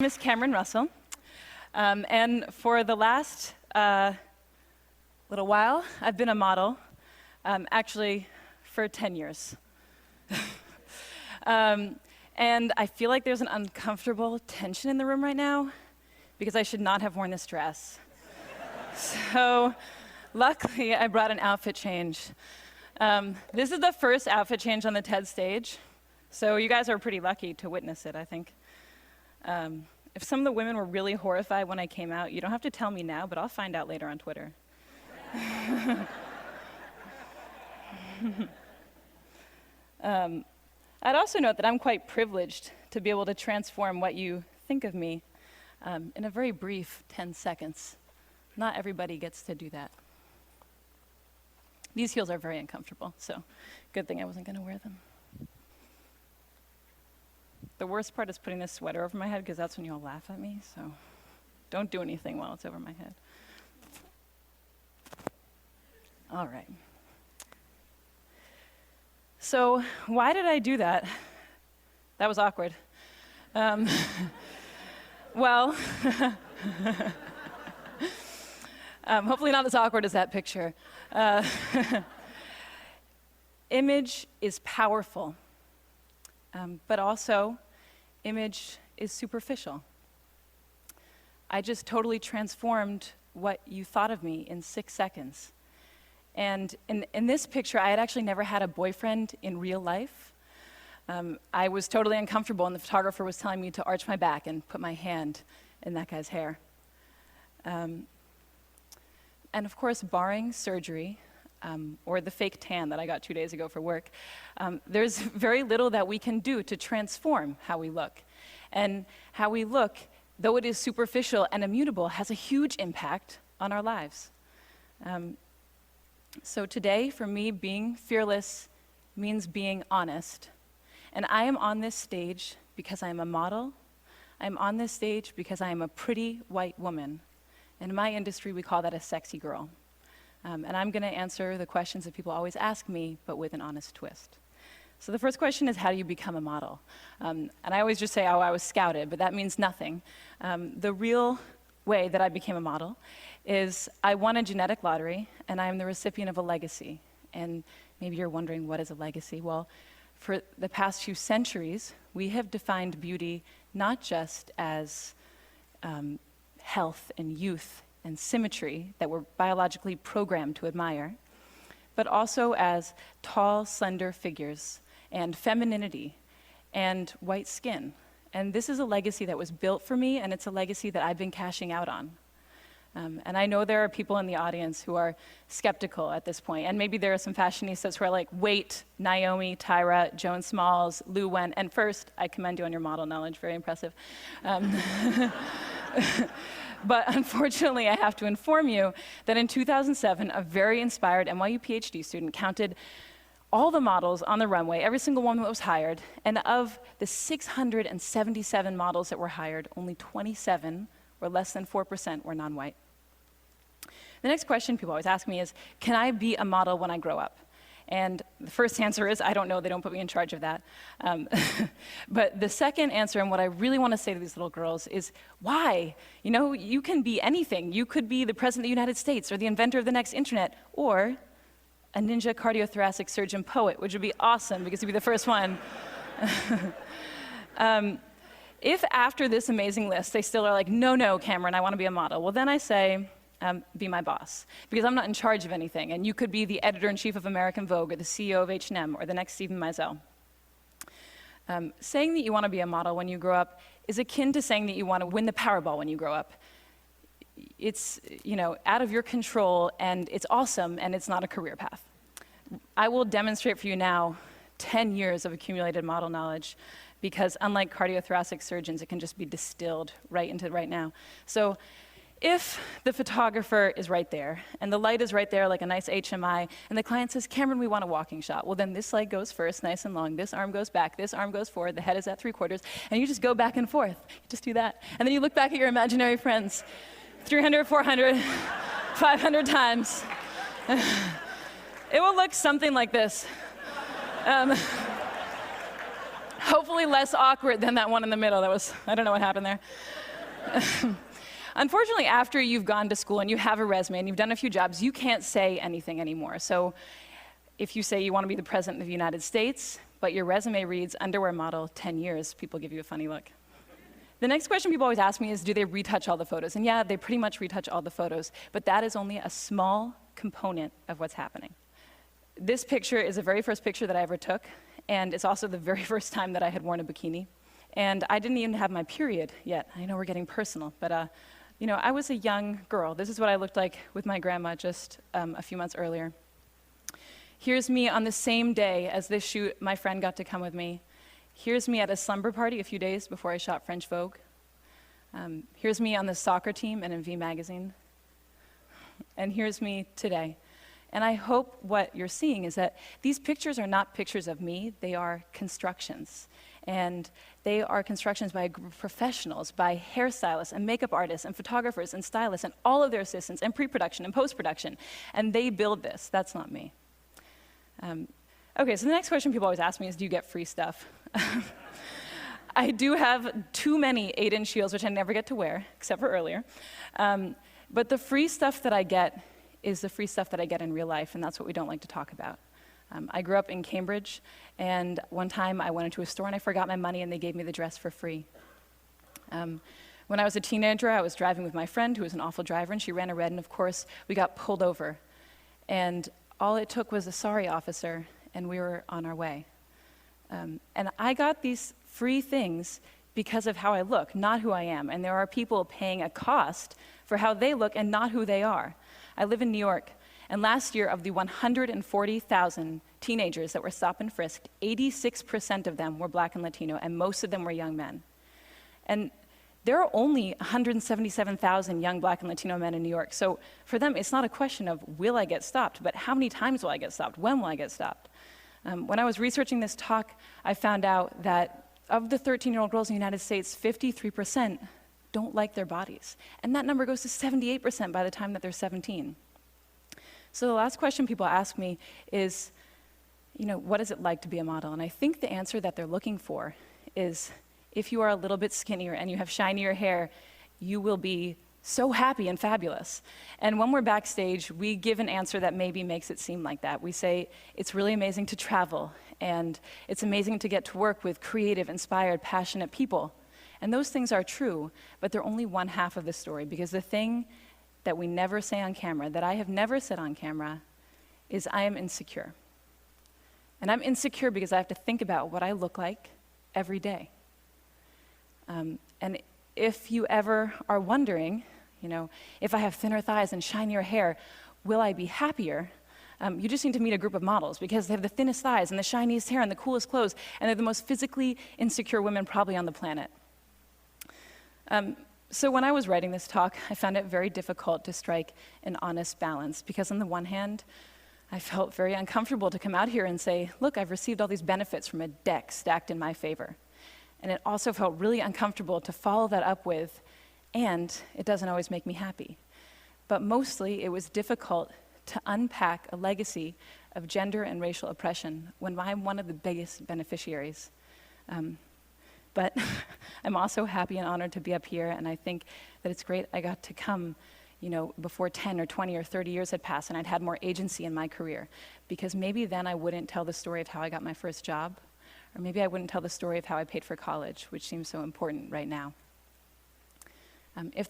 My name is Cameron Russell, and for the last little while, I've been a model, actually for 10 years. And I feel like there's an uncomfortable tension in the room right now because I should not have worn this dress. So luckily, I brought an outfit change. This is the first outfit change on the TED stage, so you guys are pretty lucky to witness it, I think. If some of the women were really horrified when I came out, you don't have to tell me now, but I'll find out later on Twitter. I'd also note that I'm quite privileged to be able to transform what you think of me in a very brief 10 seconds. Not everybody gets to do that. These heels are very uncomfortable, so good thing I wasn't going to wear them. The worst part is putting this sweater over my head because that's when you all laugh at me, so don't do anything while it's over my head. All right. So why did I do that? That was awkward. Well, hopefully not as awkward as that picture. Image is powerful, but also image is superficial. I just totally transformed what you thought of me in 6 seconds. And in this picture, I had actually never had a boyfriend in real life. I was totally uncomfortable, and the photographer was telling me to arch my back and put my hand in that guy's hair. And of course, barring surgery, or the fake tan that I got 2 days ago for work, there's very little that we can do to transform how we look. And how we look, though it is superficial and immutable, has a huge impact on our lives. So today, for me, being fearless means being honest. And I am on this stage because I am a model. I'm on this stage because I am a pretty white woman. In my industry, we call that a sexy girl. And I'm going to answer the questions that people always ask me, but with an honest twist. So the first question is, how do you become a model? And I always just say, oh, I was scouted, but that means nothing. The real way that I became a model is I won a genetic lottery, and I am the recipient of a legacy. And maybe you're wondering, what is a legacy? Well, for the past few centuries, we have defined beauty not just as health and youth and symmetry that we're biologically programmed to admire, but also as tall, slender figures and femininity and white skin. And this is a legacy that was built for me, and it's a legacy that I've been cashing out on. And I know there are people in the audience who are skeptical at this point, and maybe there are some fashionistas who are like, wait, Naomi, Tyra, Joan Smalls, Lou Wen, and first, I commend you on your model knowledge, very impressive. But unfortunately, I have to inform you that in 2007, a very inspired NYU PhD student counted all the models on the runway, every single one that was hired, and of the 677 models that were hired, only 27, or less than 4%, were non-white. The next question people always ask me is, can I be a model when I grow up? And the first answer is, I don't know, they don't put me in charge of that. But the second answer, and what I really want to say to these little girls, is why? You know, you can be anything. You could be the President of the United States, or the inventor of the next internet, or a ninja cardiothoracic surgeon poet, which would be awesome, because you'd be the first one. If after this amazing list, they still are like, no, Cameron, I want to be a model, well, then I say, be my boss, because I'm not in charge of anything, and you could be the editor-in-chief of American Vogue, or the CEO of H&M, or the next Stephen Meisel. Saying that you want to be a model when you grow up is akin to saying that you want to win the Powerball when you grow up. It's, you know, out of your control, and it's awesome, and it's not a career path. I will demonstrate for you now 10 years of accumulated model knowledge, because unlike cardiothoracic surgeons, it can just be distilled right into right now. So if the photographer is right there, and the light is right there like a nice HMI, and the client says, Cameron, we want a walking shot, well then this leg goes first, nice and long, this arm goes back, this arm goes forward, the head is at 3/4, and you just go back and forth. You just do that. And then you look back at your imaginary friends, 300, 400, 500 times. It will look something like this. Hopefully less awkward than that one in the middle. I don't know what happened there. Unfortunately, after you've gone to school and you have a resume and you've done a few jobs, you can't say anything anymore. So if you say you want to be the President of the United States, but your resume reads underwear model 10 years, people give you a funny look. The next question people always ask me is, do they retouch all the photos? And yeah, they pretty much retouch all the photos, but that is only a small component of what's happening. This picture is the very first picture that I ever took, and it's also the very first time that I had worn a bikini. And I didn't even have my period yet. I know we're getting personal, but I was a young girl. This is what I looked like with my grandma just a few months earlier. Here's me on the same day as this shoot. My friend got to come with me. Here's me at a slumber party a few days before I shot French Vogue. Here's me on the soccer team and in V Magazine. And here's me today. And I hope what you're seeing is that these pictures are not pictures of me, they are constructions. And they are constructions by a group of professionals, by hairstylists and makeup artists and photographers and stylists and all of their assistants and pre-production and post-production. And they build this, that's not me. Okay, so the next question people always ask me is, do you get free stuff? I do have too many 8-inch heels, which I never get to wear, except for earlier. But the free stuff that I get is the free stuff that I get in real life, and that's what we don't like to talk about. I grew up in Cambridge, and one time I went into a store and I forgot my money and they gave me the dress for free. When I was a teenager, I was driving with my friend who was an awful driver, and she ran a red, and of course, we got pulled over. And all it took was a sorry officer, and we were on our way. And I got these free things because of how I look, not who I am. And there are people paying a cost for how they look and not who they are. I live in New York, and last year, of the 140,000 teenagers that were stopped and frisked, 86% of them were Black and Latino, and most of them were young men. And there are only 177,000 young Black and Latino men in New York. So for them, it's not a question of will I get stopped, but how many times will I get stopped? When will I get stopped? When I was researching this talk, I found out that of the 13-year-old girls in the United States, 53% don't like their bodies. And that number goes to 78% by the time that they're 17. So the last question people ask me is, what is it like to be a model? And I think the answer that they're looking for is, if you are a little bit skinnier and you have shinier hair, you will be so happy and fabulous. And when we're backstage, we give an answer that maybe makes it seem like that. We say, it's really amazing to travel, and it's amazing to get to work with creative, inspired, passionate people. And those things are true, but they're only one half of the story, because the thing that we never say on camera, that I have never said on camera, is I am insecure. And I'm insecure because I have to think about what I look like every day. And if you ever are wondering, if I have thinner thighs and shinier hair, will I be happier? You just need to meet a group of models, because they have the thinnest thighs and the shiniest hair and the coolest clothes, and they're the most physically insecure women probably on the planet. So when I was writing this talk, I found it very difficult to strike an honest balance, because on the one hand, I felt very uncomfortable to come out here and say, look, I've received all these benefits from a deck stacked in my favor. And it also felt really uncomfortable to follow that up with, and it doesn't always make me happy. But mostly, it was difficult to unpack a legacy of gender and racial oppression when I'm one of the biggest beneficiaries. But I'm also happy and honored to be up here, and I think that it's great I got to come, before 10 or 20 or 30 years had passed and I'd had more agency in my career, because maybe then I wouldn't tell the story of how I got my first job, or maybe I wouldn't tell the story of how I paid for college, which seems so important right now. If